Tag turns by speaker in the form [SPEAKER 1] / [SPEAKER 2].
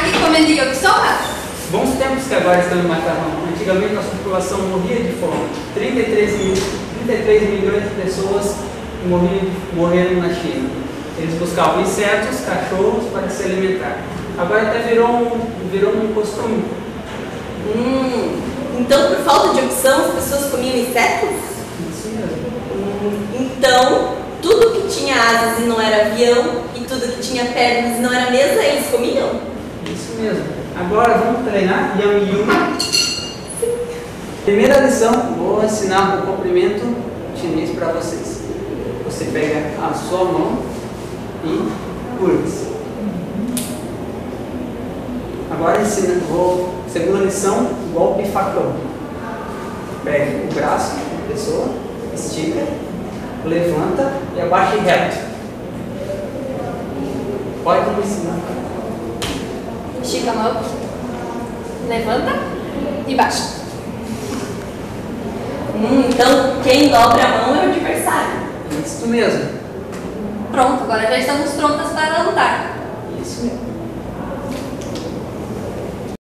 [SPEAKER 1] aqui comendo yakisoba?
[SPEAKER 2] Bons tempos que agora estão em macarrão. Antigamente nossa população morria de fome. 33 milhões de pessoas morreram na China. Eles buscavam insetos, cachorros para se alimentar. Agora até virou um costume.
[SPEAKER 3] Então, por falta de opção, as pessoas comiam insetos?
[SPEAKER 2] Isso mesmo.
[SPEAKER 3] Então, tudo que tinha asas e não era avião, e tudo que tinha pernas e não era mesa, eles comiam?
[SPEAKER 2] Isso mesmo. Agora vamos treinar Yami Yumi. Primeira lição, vou ensinar um cumprimento chinês para vocês. Você pega a sua mão e curva-se. Agora segunda lição, golpe facão. Pega o braço da pessoa, estica, levanta e abaixa reto. Pode me ensinar.
[SPEAKER 1] Estica a mão, levanta e baixa.
[SPEAKER 3] Então, quem dobra a mão é o adversário.
[SPEAKER 2] Isso mesmo.
[SPEAKER 1] Pronto, agora já estamos prontas para lutar.
[SPEAKER 2] Isso mesmo.